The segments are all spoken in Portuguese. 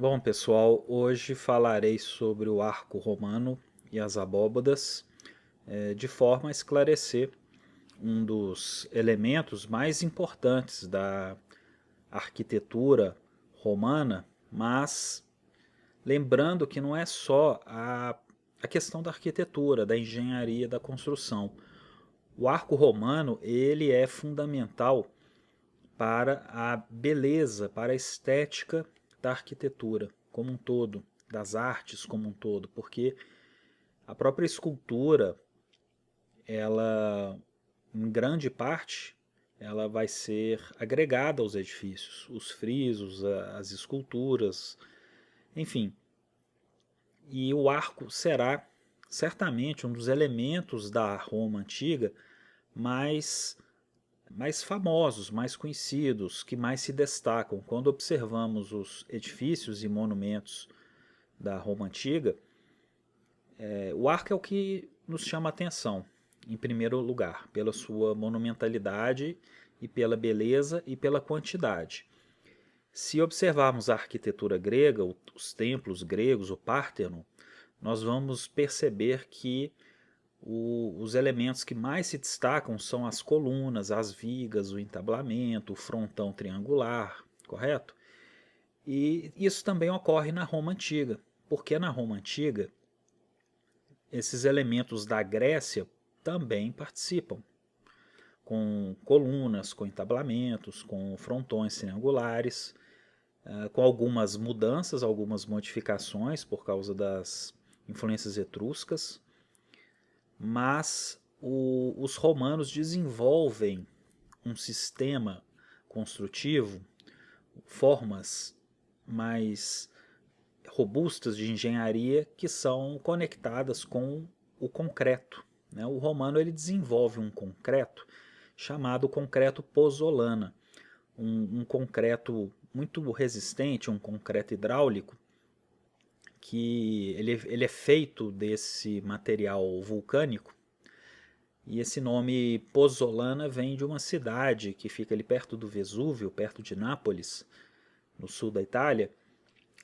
Bom, pessoal, hoje falarei sobre o arco romano e as abóbadas, de forma a esclarecer um dos elementos mais importantes da arquitetura romana, mas lembrando que não é só a questão da arquitetura, da engenharia, da construção. O arco romano ele é fundamental para a beleza, para a estética da arquitetura como um todo, das artes como um todo, porque a própria escultura, ela, em grande parte, ela vai ser agregada aos edifícios, os frisos, as esculturas, enfim. E o arco será certamente um dos elementos da Roma antiga mais mais famosos, mais conhecidos, que mais se destacam. Quando observamos os edifícios e monumentos da Roma Antiga, o arco é o que nos chama a atenção, em primeiro lugar, pela sua monumentalidade e pela beleza e pela quantidade. Se observarmos a arquitetura grega, os templos gregos, o Párteno, nós vamos perceber que os elementos que mais se destacam são as colunas, as vigas, o entablamento, o frontão triangular, correto? E isso também ocorre na Roma Antiga, porque na Roma Antiga esses elementos da Grécia também participam, com colunas, com entablamentos, com frontões triangulares, com algumas mudanças, algumas modificações por causa das influências etruscas, mas os romanos desenvolvem um sistema construtivo, formas mais robustas de engenharia que são conectadas com o concreto. Né? O romano ele desenvolve um concreto chamado concreto pozzolana, um concreto muito resistente, um concreto hidráulico, que ele é feito desse material vulcânico. E esse nome Pozzolana vem de uma cidade que fica ali perto do Vesúvio, perto de Nápoles, no sul da Itália,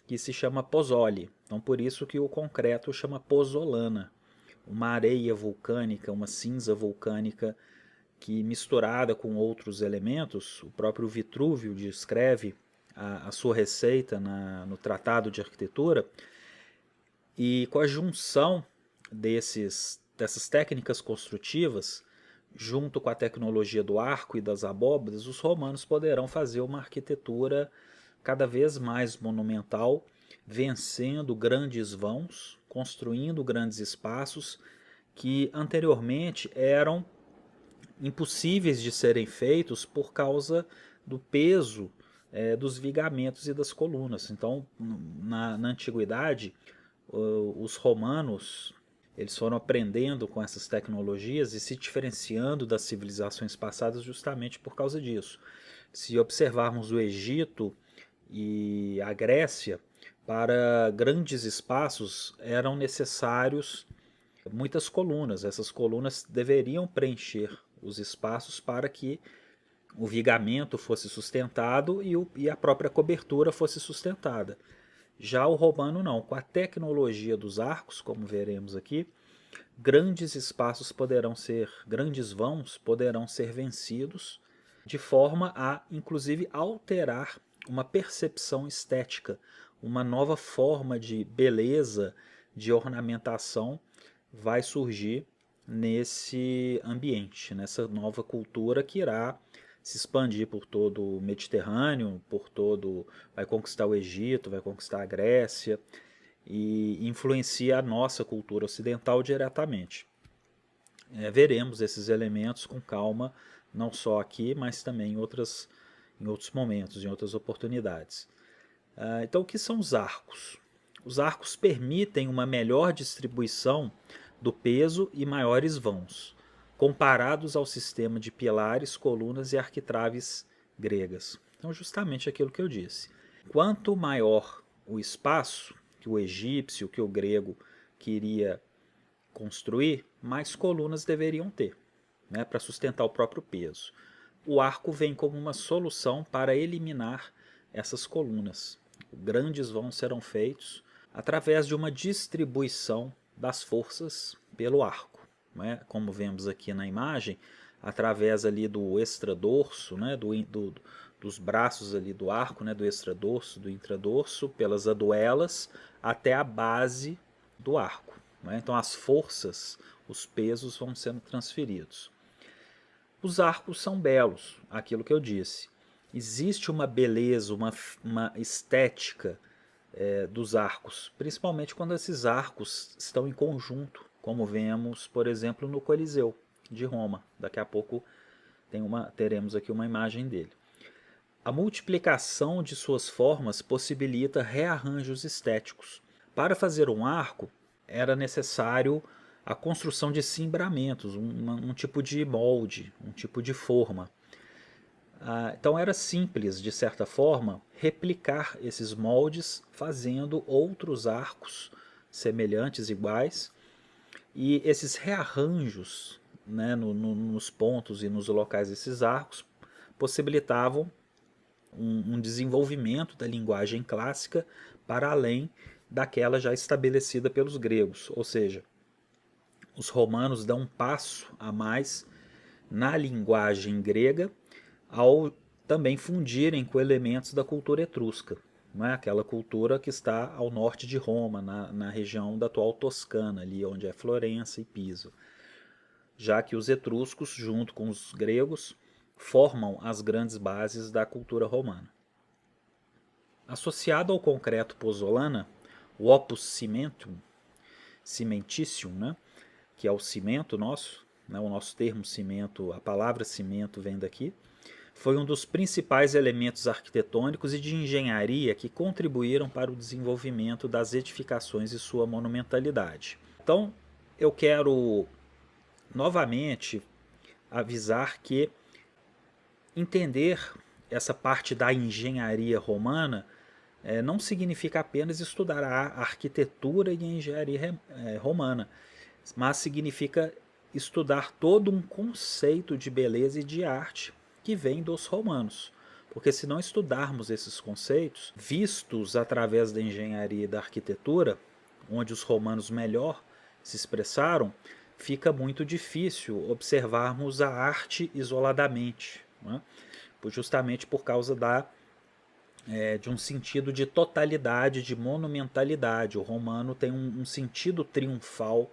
que se chama Pozzoli. Então por isso que o concreto chama Pozzolana. Uma areia vulcânica, uma cinza vulcânica que misturada com outros elementos, o próprio Vitrúvio descreve a sua receita no Tratado de Arquitetura, e com a junção dessas técnicas construtivas, junto com a tecnologia do arco e das abóbadas, os romanos poderão fazer uma arquitetura cada vez mais monumental, vencendo grandes vãos, construindo grandes espaços que anteriormente eram impossíveis de serem feitos por causa do peso dos vigamentos e das colunas. Então, na antiguidade, os romanos eles foram aprendendo com essas tecnologias e se diferenciando das civilizações passadas justamente por causa disso. Se observarmos o Egito e a Grécia, para grandes espaços eram necessários muitas colunas. Essas colunas deveriam preencher os espaços para que o vigamento fosse sustentado e a própria cobertura fosse sustentada. Já o romano não, com a tecnologia dos arcos, como veremos aqui, grandes espaços poderão ser, grandes vãos poderão ser vencidos de forma a, inclusive, alterar uma percepção estética, uma nova forma de beleza, de ornamentação vai surgir nesse ambiente, nessa nova cultura que irá se expandir por todo o Mediterrâneo, vai conquistar o Egito, vai conquistar a Grécia e influencia a nossa cultura ocidental diretamente. Veremos esses elementos com calma, não só aqui, mas também em outros momentos, em outras oportunidades. Então, o que são os arcos? Os arcos permitem uma melhor distribuição do peso e maiores vãos, comparados ao sistema de pilares, colunas e arquitraves gregas. Então, justamente aquilo que eu disse. Quanto maior o espaço que o egípcio, que o grego queria construir, mais colunas deveriam ter, né, para sustentar o próprio peso. O arco vem como uma solução para eliminar essas colunas. grandes vãos serão feitos através de uma distribuição das forças pelo arco, né? Como vemos aqui na imagem, através ali do extradorso, né? Dos braços ali do arco, né? Do extradorso, do intradorso, pelas aduelas, até a base do arco, né? Então as forças, os pesos vão sendo transferidos. Os arcos são belos, aquilo que eu disse. Existe uma beleza, uma estética dos arcos, principalmente quando esses arcos estão em conjunto, como vemos, por exemplo, no Coliseu de Roma. Daqui a pouco teremos aqui uma imagem dele. A multiplicação de suas formas possibilita rearranjos estéticos. Para fazer um arco, era necessário a construção de cimbramentos, um tipo de molde, um tipo de forma. Então era simples, de certa forma, replicar esses moldes fazendo outros arcos semelhantes, iguais, e esses rearranjos, né, nos pontos e nos locais desses arcos possibilitavam um desenvolvimento da linguagem clássica para além daquela já estabelecida pelos gregos, ou seja, os romanos dão um passo a mais na linguagem grega ao também fundirem com elementos da cultura etrusca, não é? Aquela cultura que está ao norte de Roma, na região da atual Toscana, ali onde é Florença e Pisa. Já que os etruscos, junto com os gregos, formam as grandes bases da cultura romana. Associado ao concreto pozzolana, o opus cimenticium, né, que é o cimento nosso, né, o nosso termo cimento, a palavra cimento vem daqui, foi um dos principais elementos arquitetônicos e de engenharia que contribuíram para o desenvolvimento das edificações e sua monumentalidade. Então, eu quero novamente avisar que entender essa parte da engenharia romana não significa apenas estudar a arquitetura e a engenharia romana, mas significa estudar todo um conceito de beleza e de arte que vem dos romanos. Porque se não estudarmos esses conceitos, vistos através da engenharia e da arquitetura, onde os romanos melhor se expressaram, fica muito difícil observarmos a arte isoladamente, né? Justamente por causa de um sentido de totalidade, de monumentalidade. O romano tem um sentido triunfal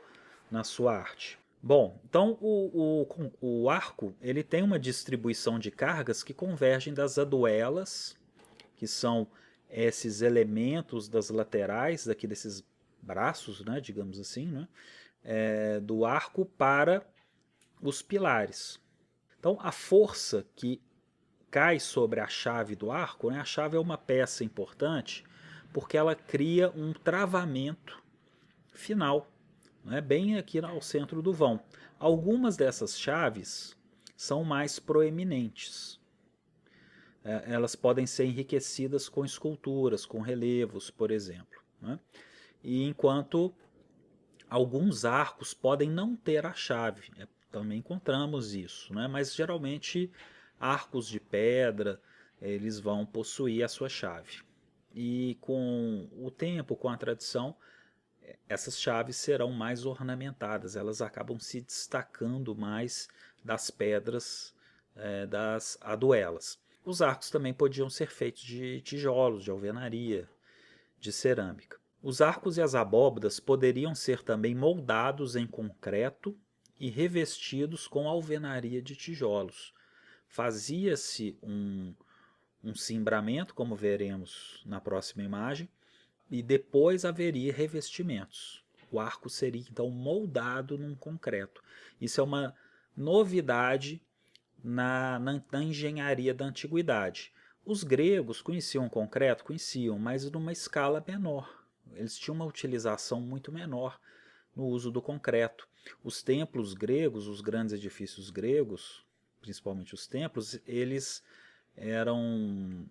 na sua arte. Bom, então o arco ele tem uma distribuição de cargas que convergem das aduelas, que são esses elementos das laterais, daqui desses braços, né, digamos assim, né, do arco para os pilares. Então a força que cai sobre a chave do arco, né, a chave é uma peça importante porque ela cria um travamento final, né, bem aqui ao centro do vão. Algumas dessas chaves são mais proeminentes. Elas podem ser enriquecidas com esculturas, com relevos, por exemplo, né? E enquanto alguns arcos podem não ter a chave, também encontramos isso, né? Mas geralmente arcos de pedra eles vão possuir a sua chave. E com o tempo, com a tradição, essas chaves serão mais ornamentadas, elas acabam se destacando mais das pedras das aduelas. Os arcos também podiam ser feitos de tijolos, de alvenaria, de cerâmica. Os arcos e as abóbadas poderiam ser também moldados em concreto e revestidos com alvenaria de tijolos. Fazia-se um cimbramento, como veremos na próxima imagem, e depois haveria revestimentos. O arco seria então moldado num concreto. Isso é uma novidade na engenharia da antiguidade. Os gregos conheciam o concreto? Conheciam, mas numa escala menor. Eles tinham uma utilização muito menor no uso do concreto. Os templos gregos, os grandes edifícios gregos, principalmente os templos, eles eram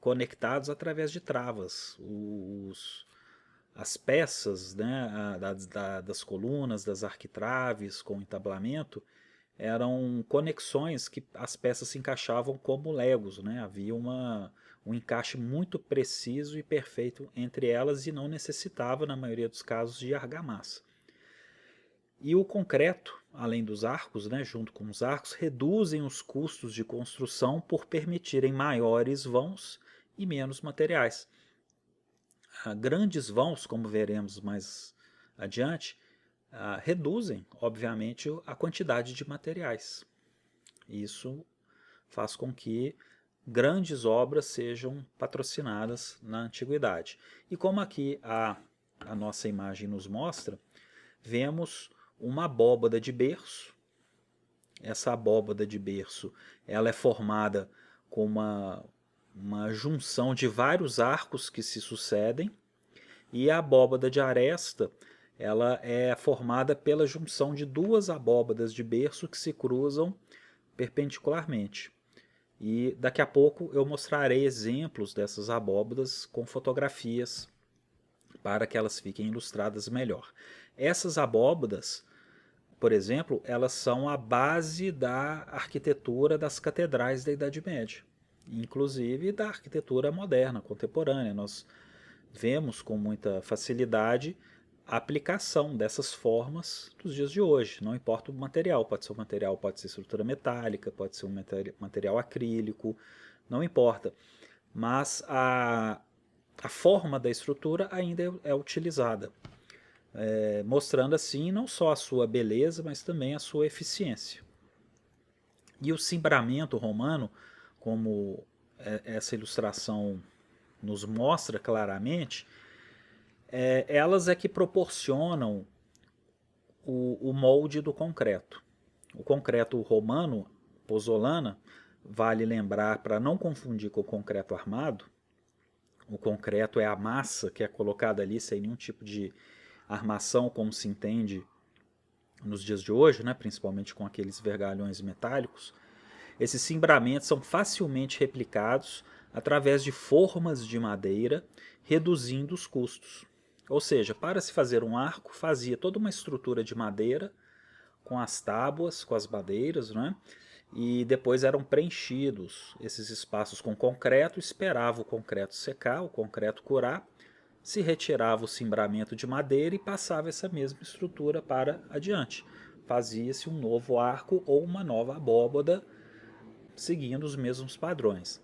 conectados através de travas. As peças, né, das colunas, das arquitraves com entablamento, eram conexões que as peças se encaixavam como legos, né? Havia um encaixe muito preciso e perfeito entre elas e não necessitava, na maioria dos casos, de argamassa. E o concreto, além dos arcos, né, junto com os arcos, reduzem os custos de construção por permitirem maiores vãos e menos materiais. Grandes vãos, como veremos mais adiante, reduzem, obviamente, a quantidade de materiais. Isso faz com que grandes obras sejam patrocinadas na antiguidade. E como aqui a nossa imagem nos mostra, vemos uma abóbada de berço. Essa abóbada de berço ela é formada com uma junção de vários arcos que se sucedem, e a abóbada de aresta ela é formada pela junção de duas abóbadas de berço que se cruzam perpendicularmente. E daqui a pouco eu mostrarei exemplos dessas abóbadas com fotografias para que elas fiquem ilustradas melhor. Essas abóbadas, por exemplo, elas são a base da arquitetura das catedrais da Idade Média, inclusive da arquitetura moderna, contemporânea. Nós vemos com muita facilidade a aplicação dessas formas nos dias de hoje. Não importa o material, pode ser estrutura metálica, pode ser um material acrílico, não importa. Mas a forma da estrutura ainda é utilizada, mostrando assim não só a sua beleza, mas também a sua eficiência. E o cimbramento romano, como essa ilustração nos mostra claramente, elas é que proporcionam o molde do concreto. O concreto romano, pozzolana, vale lembrar para não confundir com o concreto armado. O concreto é a massa que é colocada ali sem nenhum tipo de armação, como se entende nos dias de hoje, né, principalmente com aqueles vergalhões metálicos. Esses cimbramentos são facilmente replicados através de formas de madeira, reduzindo os custos. Ou seja, para se fazer um arco, fazia toda uma estrutura de madeira com as tábuas, com as madeiras, né? E depois eram preenchidos esses espaços com concreto, esperava o concreto secar, o concreto curar, se retirava o cimbramento de madeira e passava essa mesma estrutura para adiante. Fazia-se um novo arco ou uma nova abóbada, seguindo os mesmos padrões.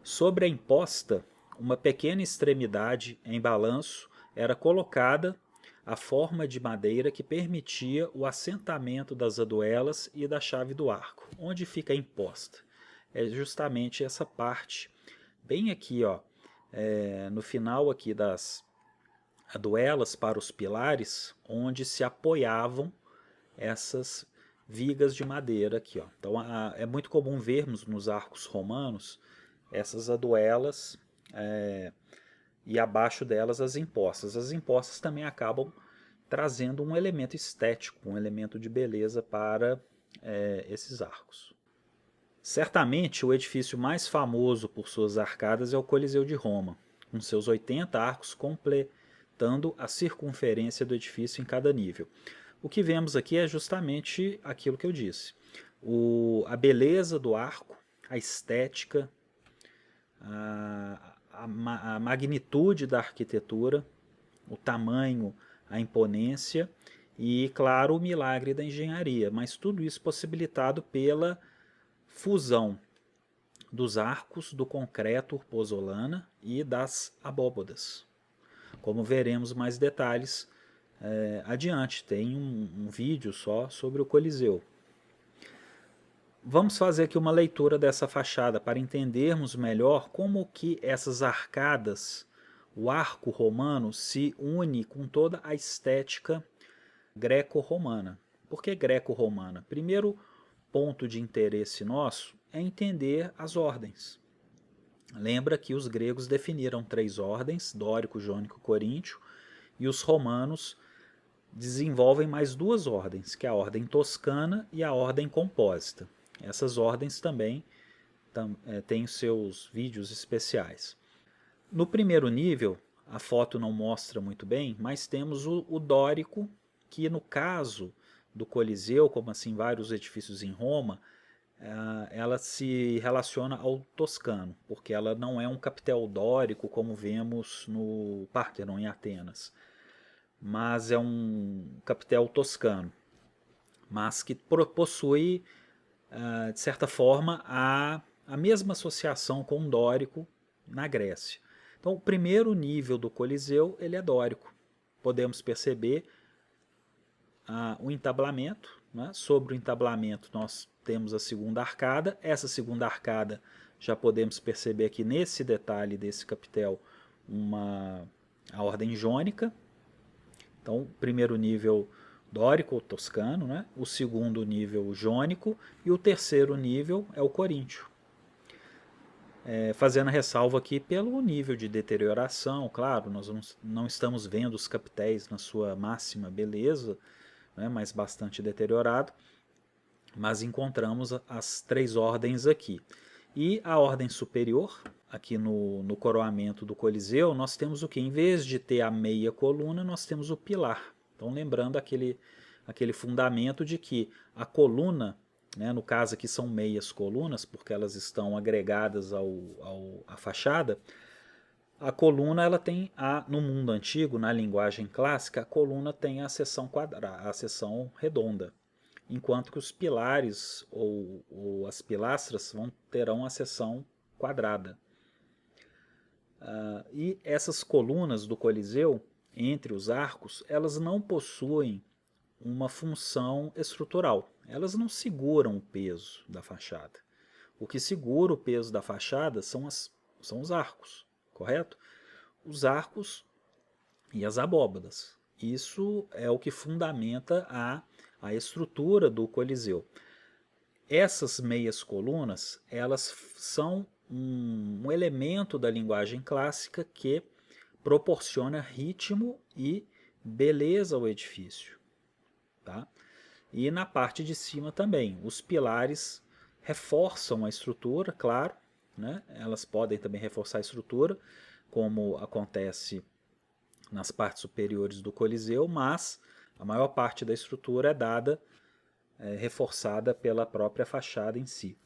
Sobre a imposta, uma pequena extremidade em balanço era colocada a forma de madeira que permitia o assentamento das aduelas e da chave do arco. Onde fica a imposta? É justamente essa parte, bem aqui, ó, no final aqui das aduelas para os pilares, onde se apoiavam essas vigas de madeira aqui, ó. Então é muito comum vermos nos arcos romanos essas aduelas e abaixo delas as impostas. As impostas também acabam trazendo um elemento estético, um elemento de beleza para esses arcos. Certamente o edifício mais famoso por suas arcadas é o Coliseu de Roma, com seus 80 arcos completando a circunferência do edifício em cada nível. O que vemos aqui é justamente aquilo que eu disse. A beleza do arco, a estética, a magnitude da arquitetura, o tamanho, a imponência e, claro, o milagre da engenharia. Mas tudo isso possibilitado pela fusão dos arcos, do concreto pozzolana e das abóbadas. Como veremos mais detalhes adiante, tem um vídeo só sobre o Coliseu. Vamos fazer aqui uma leitura dessa fachada para entendermos melhor como que essas arcadas, o arco romano, se une com toda a estética greco-romana. Por que greco-romana? Primeiro ponto de interesse nosso é entender as ordens. Lembra que os gregos definiram 3 ordens, dórico, jônico, coríntio, e os romanos desenvolvem mais 2 ordens, que é a ordem toscana e a ordem compósita. Essas ordens também têm os seus vídeos especiais. No primeiro nível, a foto não mostra muito bem, mas temos o dórico, que no caso do Coliseu, como assim vários edifícios em Roma, ela se relaciona ao toscano, porque ela não é um capitel dórico como vemos no Parthenon em Atenas, mas é um capitel toscano, mas que possui, de certa forma, a mesma associação com o dórico na Grécia. Então, o primeiro nível do Coliseu ele é dórico. Podemos perceber o entablamento, né? Sobre o entablamento nós temos a segunda arcada. Essa segunda arcada já podemos perceber aqui nesse detalhe desse capitel a ordem jônica. Então, o primeiro nível dórico ou toscano, né? O segundo nível jônico e o terceiro nível é o coríntio. Fazendo a ressalva aqui pelo nível de deterioração, claro, nós não estamos vendo os capitéis na sua máxima beleza, né, mas bastante deteriorado, mas encontramos as três ordens aqui. E a ordem superior, aqui no coroamento do Coliseu, nós temos o que? Em vez de ter a meia coluna, nós temos o pilar. Então lembrando aquele fundamento de que a coluna, né, no caso aqui são meias colunas, porque elas estão agregadas à fachada, a coluna ela tem no mundo antigo, na linguagem clássica, a coluna tem a seção quadrada, a seção redonda, enquanto que os pilares ou as pilastras terão a seção quadrada. E essas colunas do Coliseu, entre os arcos, elas não possuem uma função estrutural. Elas não seguram o peso da fachada. O que segura o peso da fachada são os arcos, correto? Os arcos e as abóbadas. Isso é o que fundamenta a estrutura do Coliseu. Essas meias colunas, elas são um elemento da linguagem clássica que proporciona ritmo e beleza ao edifício. Tá? E na parte de cima também, os pilares reforçam a estrutura, claro, né? Elas podem também reforçar a estrutura, como acontece nas partes superiores do Coliseu, mas a maior parte da estrutura é dada, reforçada pela própria fachada em si.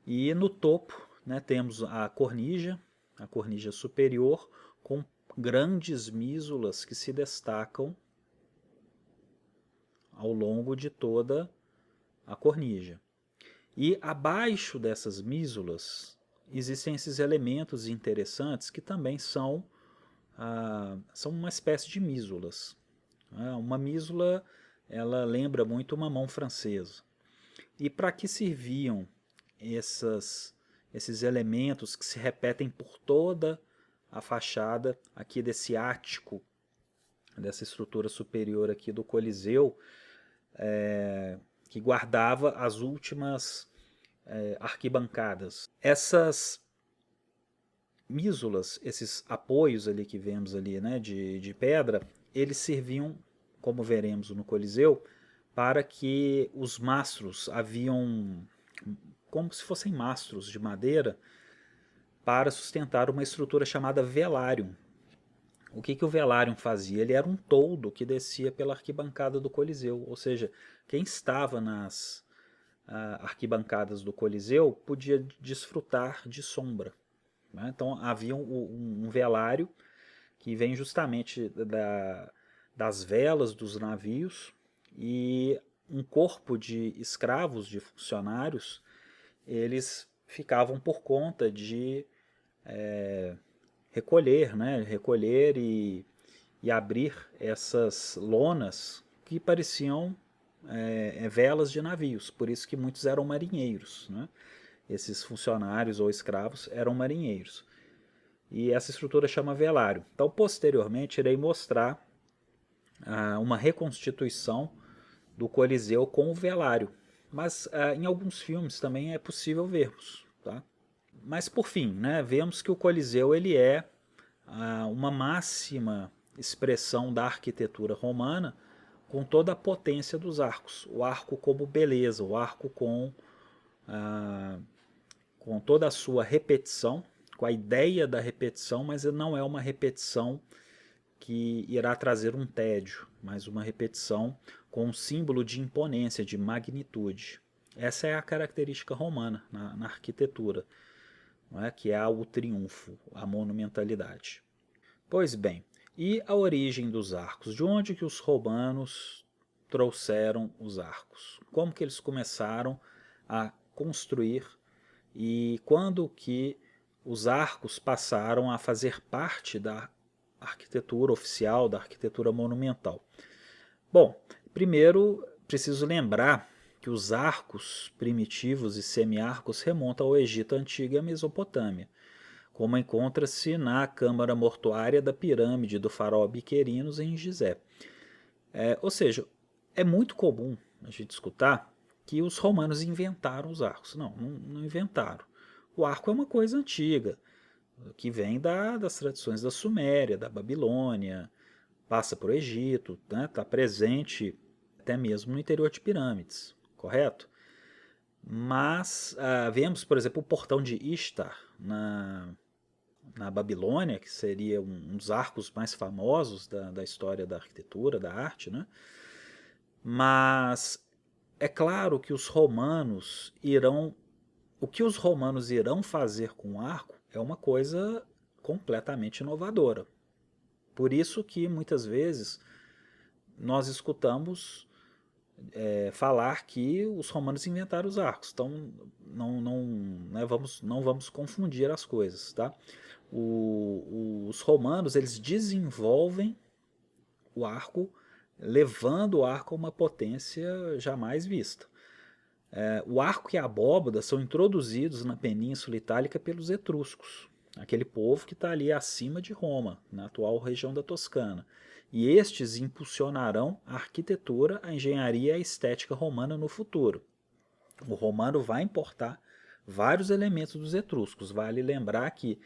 E no topo, né, temos a cornija superior, com grandes mísulas que se destacam ao longo de toda a cornija. E abaixo dessas mísulas existem esses elementos interessantes que também são uma espécie de mísulas. Uma mísula ela lembra muito uma mão francesa. E para que serviam esses elementos que se repetem por toda a fachada aqui desse ático, dessa estrutura superior aqui do Coliseu, que guardava as últimas arquibancadas. Essas mísulas, esses apoios ali que vemos ali, né, de pedra, eles serviam, como veremos no Coliseu, para que os mastros haviam como se fossem mastros de madeira para sustentar uma estrutura chamada velário. O que o velário fazia? Ele era um toldo que descia pela arquibancada do Coliseu, ou seja, quem estava nas arquibancadas do Coliseu podia desfrutar de sombra. Né? Então havia um velário que vem justamente das velas dos navios, e um corpo de escravos, de funcionários, eles ficavam por conta de recolher e abrir essas lonas que pareciam velas de navios, por isso que muitos eram marinheiros, né? Esses funcionários ou escravos eram marinheiros. E essa estrutura chama velário. Então, posteriormente, irei mostrar uma reconstituição do Coliseu com o velário. Mas em alguns filmes também é possível vermos. Tá? Mas por fim, né, vemos que o Coliseu ele é uma máxima expressão da arquitetura romana, com toda a potência dos arcos. O arco como beleza, o arco com toda a sua repetição, com a ideia da repetição, mas não é uma repetição que irá trazer um tédio, mas uma repetição com um símbolo de imponência, de magnitude. Essa é a característica romana na arquitetura, não é? Que é o triunfo, a monumentalidade. Pois bem, e a origem dos arcos? De onde que os romanos trouxeram os arcos? Como que eles começaram a construir e quando que os arcos passaram a fazer parte da arquitetura oficial, da arquitetura monumental? Bom, primeiro preciso lembrar que os arcos primitivos e semiarcos remontam ao Egito Antigo e à Mesopotâmia, como encontra-se na câmara mortuária da pirâmide do faraó Biquerinos em Gizé. Ou seja, é muito comum a gente escutar que os romanos inventaram os arcos. Não inventaram. O arco é uma coisa antiga, que vem das tradições da Suméria, da Babilônia, passa por Egito, está presente até mesmo no interior de pirâmides, correto? Mas vemos, por exemplo, o portão de Ishtar na Babilônia, que seria um dos arcos mais famosos da história da arquitetura, da arte, né? Mas é claro que o que os romanos irão fazer com o arco é uma coisa completamente inovadora. Por isso que muitas vezes nós escutamos falar que os romanos inventaram os arcos. Então não vamos confundir as coisas, tá? Os romanos eles desenvolvem o arco, levando o arco a uma potência jamais vista. O arco e a abóbada são introduzidos na Península Itálica pelos etruscos, aquele povo que está ali acima de Roma, na atual região da Toscana. E estes impulsionarão a arquitetura, a engenharia e a estética romana no futuro. O romano vai importar vários elementos dos etruscos. Vale lembrar que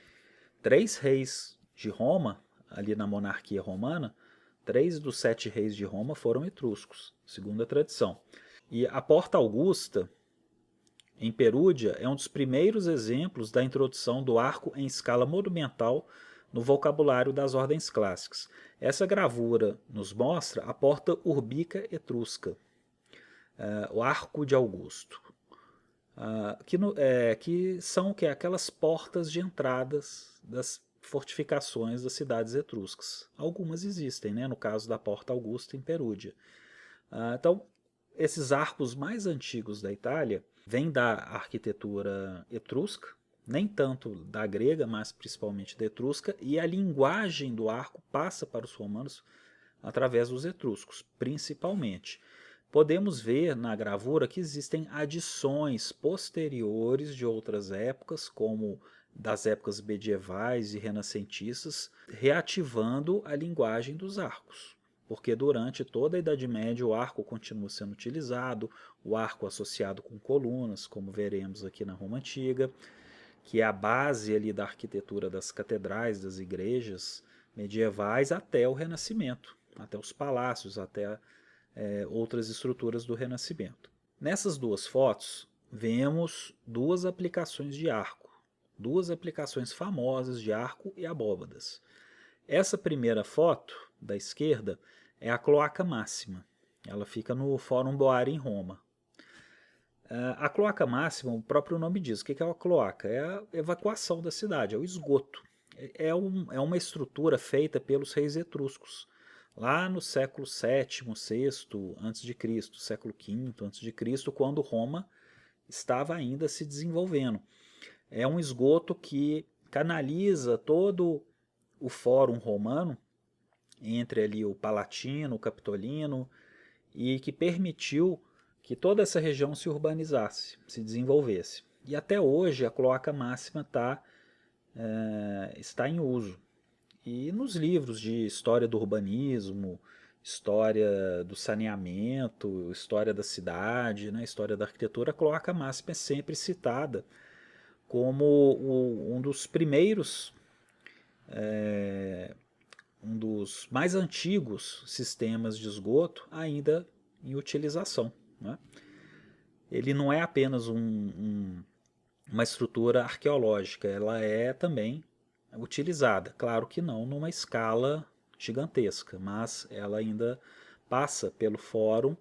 3 reis de Roma, ali na monarquia romana, 3 dos 7 reis de Roma foram etruscos, segundo a tradição. E a Porta Augusta, em Perúdia, é um dos primeiros exemplos da introdução do arco em escala monumental no vocabulário das ordens clássicas. Essa gravura nos mostra a porta urbica etrusca, o Arco de Augusto, que são aquelas portas de entradas das fortificações das cidades etruscas. Algumas existem, né, no caso da Porta Augusta em Perúdia. Então, esses arcos mais antigos da Itália vêm da arquitetura etrusca, nem tanto da grega, mas principalmente da etrusca, e a linguagem do arco passa para os romanos através dos etruscos, principalmente. Podemos ver na gravura que existem adições posteriores de outras épocas, como das épocas medievais e renascentistas, reativando a linguagem dos arcos. Porque durante toda a Idade Média o arco continua sendo utilizado, o arco associado com colunas, como veremos aqui na Roma Antiga, que é a base ali da arquitetura das catedrais, das igrejas medievais até o Renascimento, até os palácios, até outras estruturas do Renascimento. Nessas duas fotos, vemos duas aplicações de arco, duas aplicações famosas de arco e abóbadas. Essa primeira foto, da esquerda, é a Cloaca Máxima. Ela fica no Fórum Boari, em Roma. A cloaca máxima, o próprio nome diz. O que é uma cloaca? É a evacuação da cidade, é o esgoto. É uma estrutura feita pelos reis etruscos. Lá no século VII, VI a.C., século V a.C., quando Roma estava ainda se desenvolvendo. É um esgoto que canaliza todo o fórum romano, entre ali o Palatino, o Capitolino, e que permitiu que toda essa região se urbanizasse, se desenvolvesse. E até hoje a cloaca máxima está em uso. E nos livros de história do urbanismo, história do saneamento, história da cidade, né, história da arquitetura, a cloaca máxima é sempre citada como um dos primeiros, um dos mais antigos sistemas de esgoto ainda em utilização. Né? Ele não é apenas uma estrutura arqueológica, ela é também utilizada. Claro que não numa escala gigantesca, mas ela ainda passa pelo fórum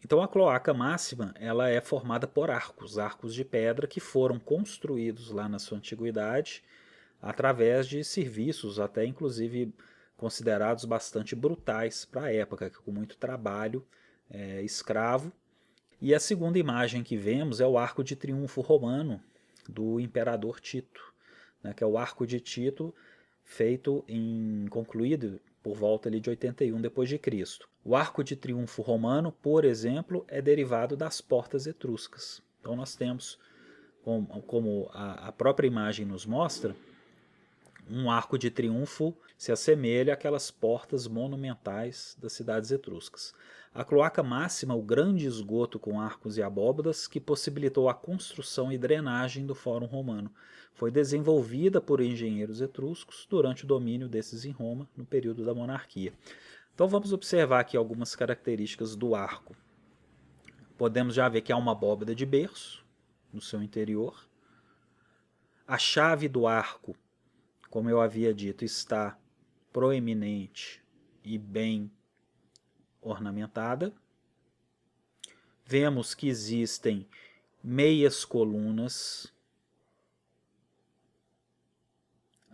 Então a cloaca máxima ela é formada por arcos de pedra que foram construídos lá na sua antiguidade através de serviços até inclusive considerados bastante brutais para a época, com muito trabalho escravo. E a segunda imagem que vemos é o arco de triunfo romano do imperador Tito, né, que é o arco de Tito concluído por volta ali de 81 depois de Cristo. O arco de triunfo romano, por exemplo, é derivado das portas etruscas. Então nós temos, como a própria imagem nos mostra, um arco de triunfo se assemelha àquelas portas monumentais das cidades etruscas. A cloaca máxima, o grande esgoto com arcos e abóbadas que possibilitou a construção e drenagem do Fórum Romano, foi desenvolvida por engenheiros etruscos durante o domínio desses em Roma no período da monarquia. Então vamos observar aqui algumas características do arco. Podemos já ver que há uma abóbada de berço no seu interior. A chave do arco, como eu havia dito, está proeminente e bem ornamentada. Vemos que existem meias colunas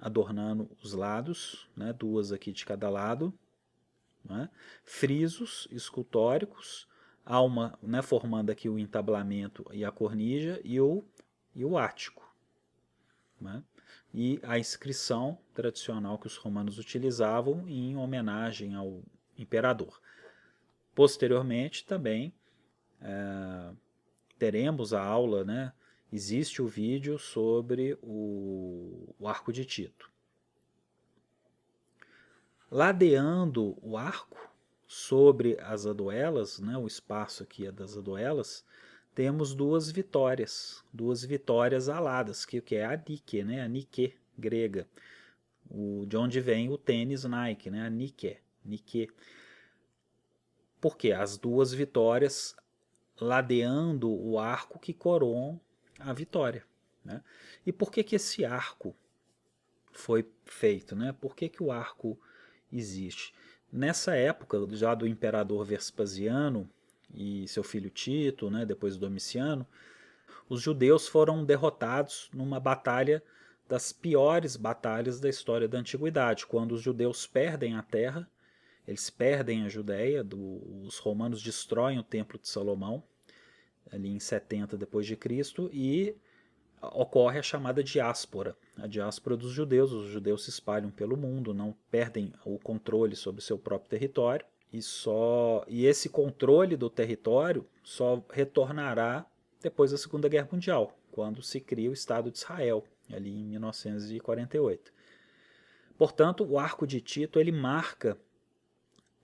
adornando os lados, né, duas aqui de cada lado, né, frisos escultóricos, há uma, né, formando aqui o entablamento e a cornija e o ático. Né, e a inscrição tradicional que os romanos utilizavam em homenagem ao imperador. Posteriormente também teremos a aula, né? Existe o vídeo sobre o arco de Tito. Ladeando o arco sobre as aduelas, né, o espaço aqui é das aduelas, temos duas vitórias aladas, que é a Nike, né, a Nike grega, de onde vem o tênis Nike, né, a Nike. Porque as duas vitórias ladeando o arco que coroam a vitória. Né? E por que esse arco foi feito? Né? Por que o arco existe? Nessa época, já do imperador Vespasiano e seu filho Tito, né, depois do Domiciano, os judeus foram derrotados numa batalha das piores batalhas da história da antiguidade, quando os judeus perdem a terra, eles perdem a Judéia, os romanos destroem o Templo de Salomão, ali em 70 depois de Cristo, e ocorre a chamada diáspora, a diáspora dos judeus. Os judeus se espalham pelo mundo, não perdem o controle sobre o seu próprio território, e esse controle do território só retornará depois da Segunda Guerra Mundial, quando se cria o Estado de Israel, ali em 1948. Portanto, o Arco de Tito ele marca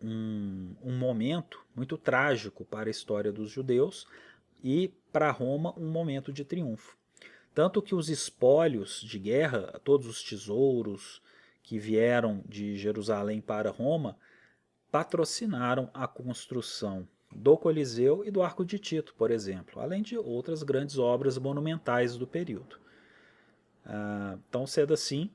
um momento muito trágico para a história dos judeus e para Roma um momento de triunfo. Tanto que os espólios de guerra, todos os tesouros que vieram de Jerusalém para Roma, patrocinaram a construção do Coliseu e do Arco de Tito, por exemplo, além de outras grandes obras monumentais do período. Então, sendo assim,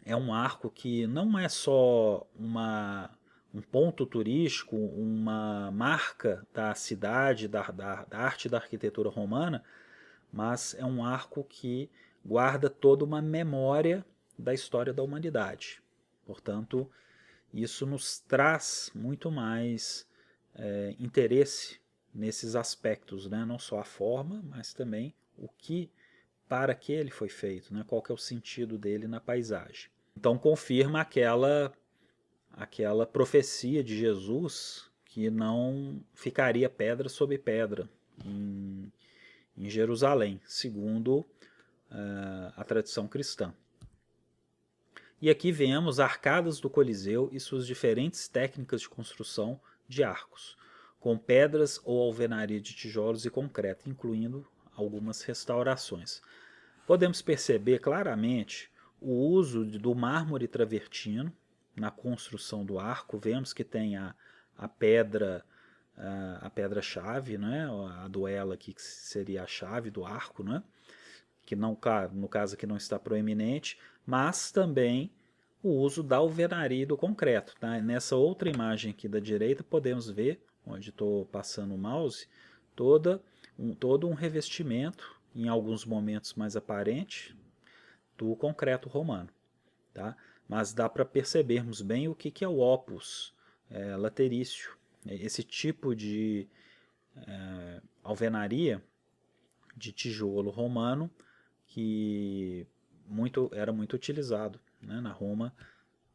é um arco que não é só um ponto turístico, uma marca da cidade, da arte e da arquitetura romana, mas é um arco que guarda toda uma memória da história da humanidade. Portanto, isso nos traz muito mais interesse nesses aspectos, né? Não só a forma, mas também para que ele foi feito, né? Qual que é o sentido dele na paisagem. Então confirma aquela profecia de Jesus que não ficaria pedra sobre pedra em Jerusalém, segundo a tradição cristã. E aqui vemos arcadas do Coliseu e suas diferentes técnicas de construção de arcos, com pedras ou alvenaria de tijolos e concreto, incluindo algumas restaurações. Podemos perceber claramente o uso do mármore travertino na construção do arco. Vemos que tem a pedra-chave, né? A duela aqui que seria a chave do arco, né? Que não, no caso aqui não está proeminente, mas também o uso da alvenaria e do concreto. Tá? Nessa outra imagem aqui da direita podemos ver onde estou passando o mouse, todo um revestimento, em alguns momentos mais aparente, do concreto romano. Tá? Mas dá para percebermos bem o que é o opus laterício. Esse tipo de alvenaria de tijolo romano que era muito utilizado, né, na Roma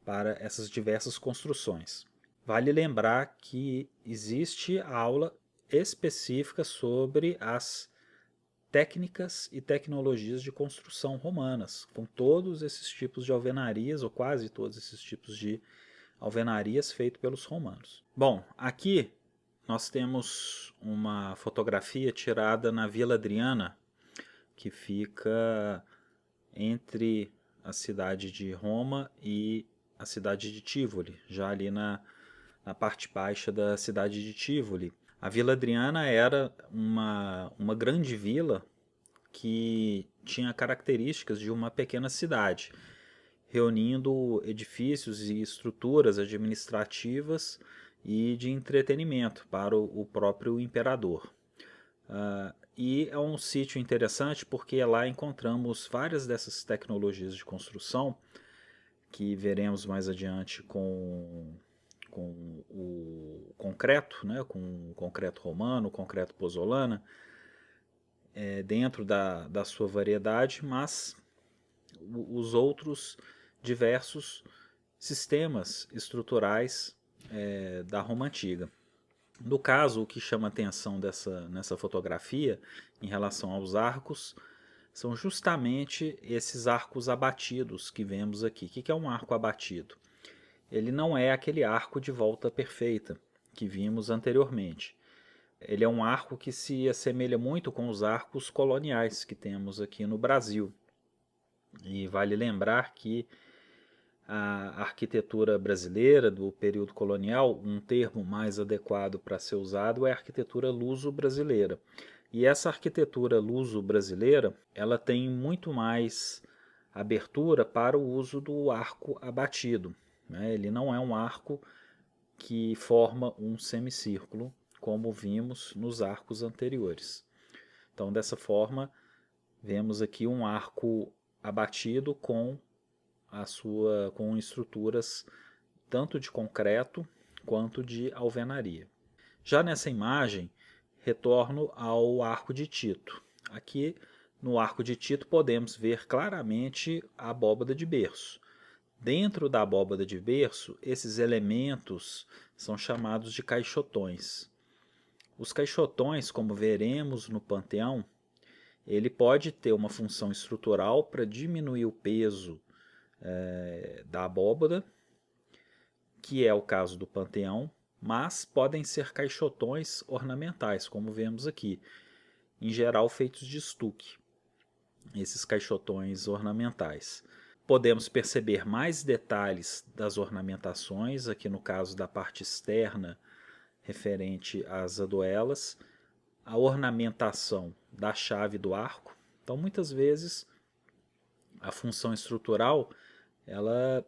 para essas diversas construções. Vale lembrar que existe aula específica sobre as técnicas e tecnologias de construção romanas, com todos esses tipos de alvenarias, ou quase todos esses tipos de alvenarias feitos pelos romanos. Bom, aqui nós temos uma fotografia tirada na Vila Adriana, que fica entre a cidade de Roma e a cidade de Tivoli, já ali na parte baixa da cidade de Tivoli. A Vila Adriana era uma grande vila que tinha características de uma pequena cidade, reunindo edifícios e estruturas administrativas e de entretenimento para o próprio imperador. E é um sítio interessante porque lá encontramos várias dessas tecnologias de construção que veremos mais adiante com o concreto, né, com o concreto romano, o concreto pozzolana, dentro da sua variedade, mas os outros diversos sistemas estruturais da Roma Antiga. No caso, o que chama atenção nessa fotografia em relação aos arcos são justamente esses arcos abatidos que vemos aqui. O que é um arco abatido? Ele não é aquele arco de volta perfeita que vimos anteriormente. Ele é um arco que se assemelha muito com os arcos coloniais que temos aqui no Brasil. E vale lembrar que a arquitetura brasileira do período colonial, um termo mais adequado para ser usado é a arquitetura luso-brasileira. E essa arquitetura luso-brasileira, ela tem muito mais abertura para o uso do arco abatido, né? Ele não é um arco que forma um semicírculo, como vimos nos arcos anteriores. Então, dessa forma, vemos aqui um arco abatido com estruturas tanto de concreto quanto de alvenaria. Já nessa imagem, retorno ao arco de Tito. Aqui no arco de Tito podemos ver claramente a abóbada de berço. Dentro da abóbada de berço, esses elementos são chamados de caixotões. Os caixotões, como veremos no Panteão, ele pode ter uma função estrutural para diminuir o peso da abóbada, que é o caso do Panteão, mas podem ser caixotões ornamentais, como vemos aqui, em geral feitos de estuque, esses caixotões ornamentais. Podemos perceber mais detalhes das ornamentações, aqui no caso da parte externa, referente às aduelas, a ornamentação da chave do arco. Então, muitas vezes, a função estrutural, ela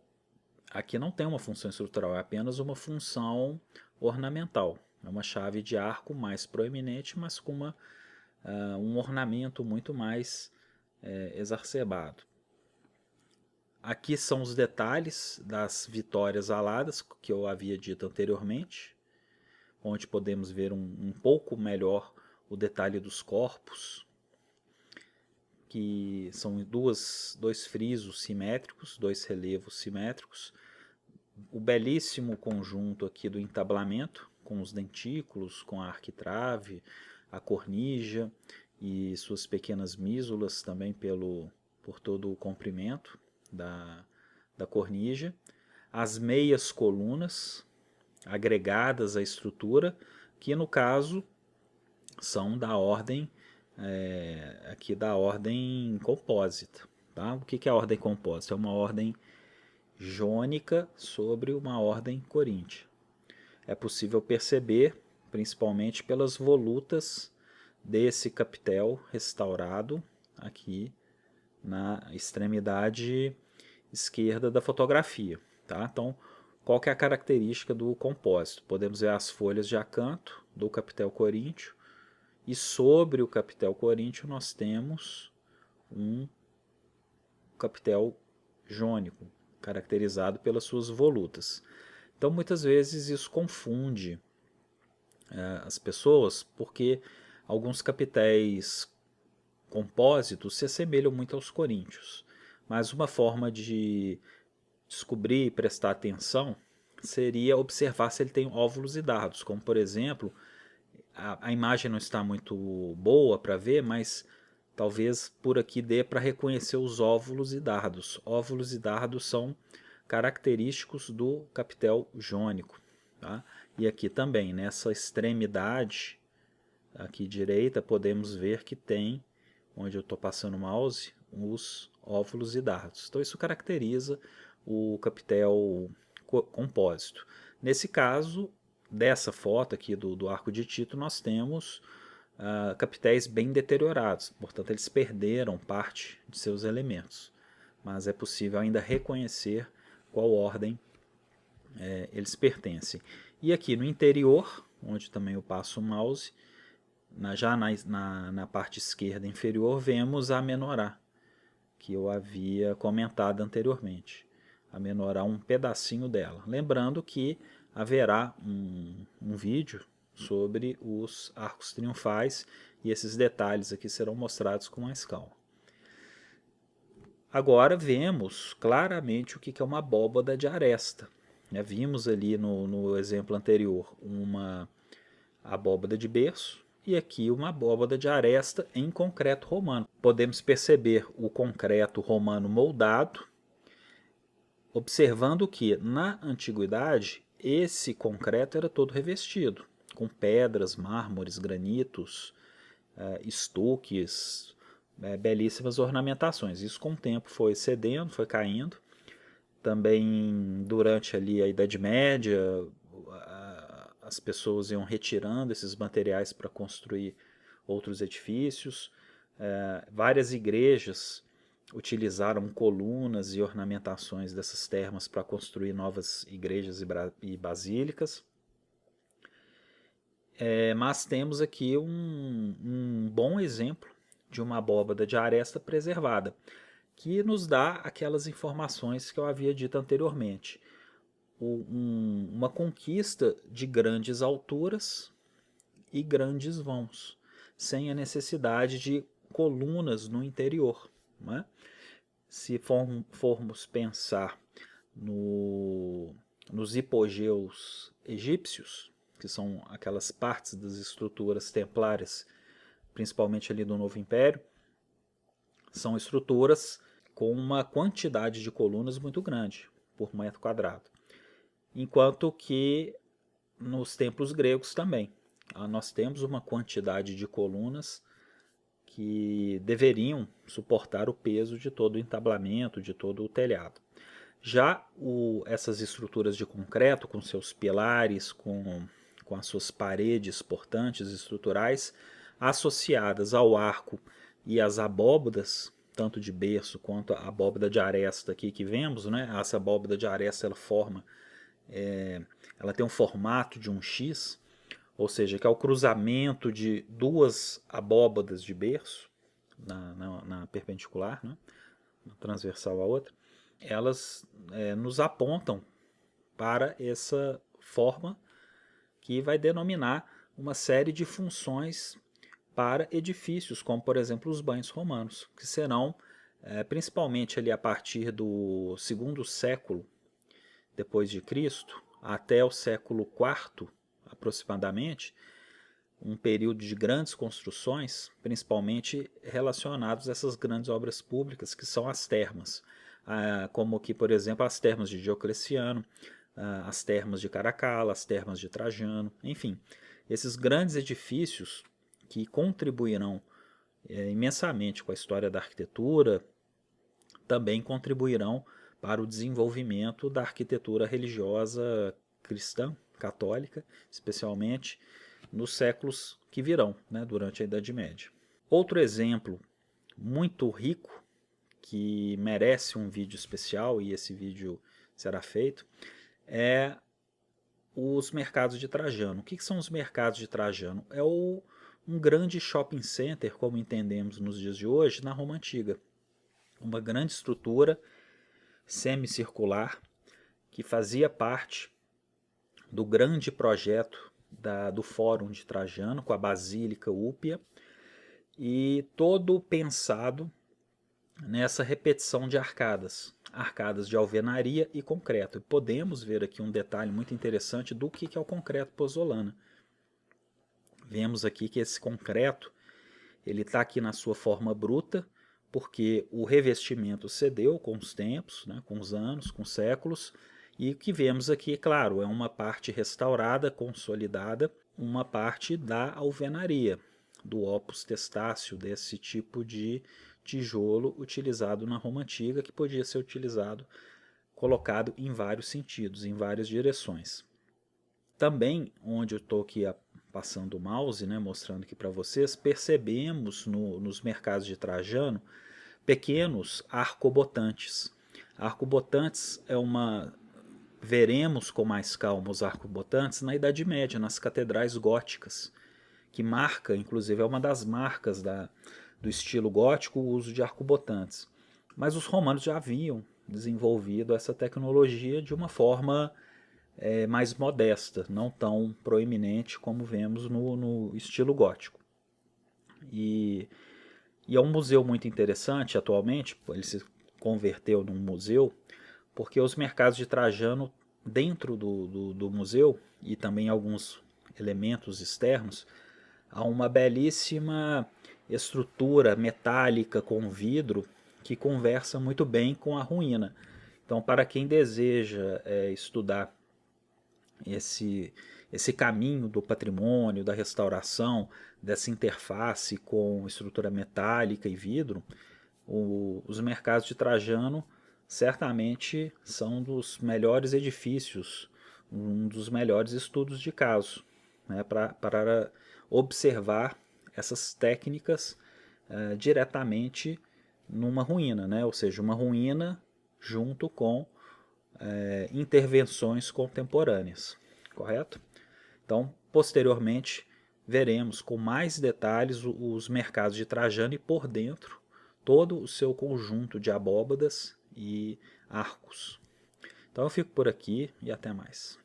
aqui não tem uma função estrutural, é apenas uma função ornamental. É uma chave de arco mais proeminente, mas com um ornamento muito mais exacerbado. Aqui são os detalhes das vitórias aladas que eu havia dito anteriormente, onde podemos ver um pouco melhor o detalhe dos corpos, que são dois frisos simétricos, dois relevos simétricos, o belíssimo conjunto aqui do entablamento, com os dentículos, com a arquitrave, a cornija e suas pequenas mísulas também por todo o comprimento da cornija, as meias colunas agregadas à estrutura, que no caso são da ordem aqui da ordem compósita. Tá? O que é a ordem compósita? É uma ordem jônica sobre uma ordem coríntia. É possível perceber, principalmente pelas volutas desse capitel restaurado aqui na extremidade esquerda da fotografia. Tá? Então, Qual que é a característica do compósito? Podemos ver as folhas de acanto do capitel coríntio, e sobre o capitel coríntio nós temos um capitel jônico, caracterizado pelas suas volutas. Então muitas vezes isso confunde as pessoas, porque alguns capitéis compósitos se assemelham muito aos coríntios, mas uma forma de descobrir e prestar atenção seria observar se ele tem óvulos e dardos, como por exemplo, a imagem não está muito boa para ver, mas talvez por aqui dê para reconhecer os óvulos e dardos. Óvulos e dardos são característicos do capitel jônico. Tá? E aqui também, nessa extremidade aqui direita, podemos ver que tem, onde eu estou passando o mouse, os óvulos e dardos. Então isso caracteriza o capitel compósito. Nesse caso, dessa foto aqui do arco de Tito, nós temos capitéis bem deteriorados, portanto eles perderam parte de seus elementos, mas é possível ainda reconhecer qual ordem eles pertencem. E aqui no interior, onde também eu passo o mouse, já na parte esquerda inferior, vemos a menorá, que eu havia comentado anteriormente. A menorá, um pedacinho dela. Lembrando que haverá um vídeo sobre os arcos triunfais e esses detalhes aqui serão mostrados com mais calma. Agora vemos claramente o que é uma abóbada de aresta. Vimos ali no exemplo anterior uma abóbada de berço e aqui uma abóbada de aresta em concreto romano. Podemos perceber o concreto romano moldado, observando que na antiguidade esse concreto era todo revestido, com pedras, mármores, granitos, estuques, belíssimas ornamentações. Isso com o tempo foi cedendo, foi caindo. Também durante ali a Idade Média, as pessoas iam retirando esses materiais para construir outros edifícios. Várias igrejas utilizaram colunas e ornamentações dessas termas para construir novas igrejas e basílicas. Mas temos aqui um bom exemplo de uma abóbada de aresta preservada, que nos dá aquelas informações que eu havia dito anteriormente. Uma conquista de grandes alturas e grandes vãos, sem a necessidade de colunas no interior. Né? Se formos pensar nos hipogeus egípcios, que são aquelas partes das estruturas templárias, principalmente ali do Novo Império, são estruturas com uma quantidade de colunas muito grande por metro quadrado. Enquanto que nos templos gregos também, nós temos uma quantidade de colunas que deveriam suportar o peso de todo o entablamento, de todo o telhado. Já essas estruturas de concreto, com seus pilares, com as suas paredes portantes estruturais, associadas ao arco e às abóbadas, tanto de berço quanto a abóbada de aresta aqui que vemos, né? Essa abóbada de aresta ela tem um formato de um X, ou seja, que é o cruzamento de duas abóbadas de berço na perpendicular, né? Uma transversal à outra. Elas nos apontam para essa forma que vai denominar uma série de funções para edifícios, como por exemplo os banhos romanos, que serão principalmente ali a partir do segundo século depois de Cristo até o século IV aproximadamente, um período de grandes construções, principalmente relacionados a essas grandes obras públicas que são as termas, como que, por exemplo, as termas de Diocleciano, as termas de Caracalla, as termas de Trajano, enfim, esses grandes edifícios que contribuirão imensamente com a história da arquitetura, também contribuirão para o desenvolvimento da arquitetura religiosa cristã, católica, especialmente nos séculos que virão, né, durante a Idade Média. Outro exemplo muito rico, que merece um vídeo especial, e esse vídeo será feito, é os mercados de Trajano. O que são os mercados de Trajano? Um grande shopping center, como entendemos nos dias de hoje, na Roma Antiga. Uma grande estrutura semicircular que fazia parte do grande projeto do Fórum de Trajano, com a Basílica Úpia, e todo pensado nessa repetição de arcadas, arcadas de alvenaria e concreto. E podemos ver aqui um detalhe muito interessante do que é o concreto pozzolana. Vemos aqui que esse concreto ele está aqui na sua forma bruta, porque o revestimento cedeu com os tempos, né, com os anos, com os séculos, e o que vemos aqui, claro, é uma parte restaurada, consolidada, uma parte da alvenaria, do opus testáceo, desse tipo de tijolo utilizado na Roma Antiga, que podia ser utilizado, colocado em vários sentidos, em várias direções. Também, onde eu estou aqui passando o mouse, né, mostrando aqui para vocês, percebemos nos mercados de Trajano pequenos arcobotantes. Arcobotantes veremos com mais calma os arcobotantes na Idade Média, nas catedrais góticas, que marca, inclusive é uma das marcas do estilo gótico, o uso de arcobotantes. Mas os romanos já haviam desenvolvido essa tecnologia de uma forma mais modesta, não tão proeminente como vemos no estilo gótico. E é um museu muito interessante atualmente, ele se converteu num museu, porque os mercados de Trajano, dentro do museu, e também alguns elementos externos, há uma belíssima estrutura metálica com vidro que conversa muito bem com a ruína. Então, para quem deseja estudar esse caminho do patrimônio, da restauração, dessa interface com estrutura metálica e vidro, os mercados de Trajano certamente são dos melhores edifícios, um dos melhores estudos de caso, né, para observar essas técnicas diretamente numa ruína, né, ou seja, uma ruína junto com intervenções contemporâneas, correto? Então, posteriormente, veremos com mais detalhes os mercados de Trajano e por dentro todo o seu conjunto de abóbadas e arcos. Então eu fico por aqui e até mais.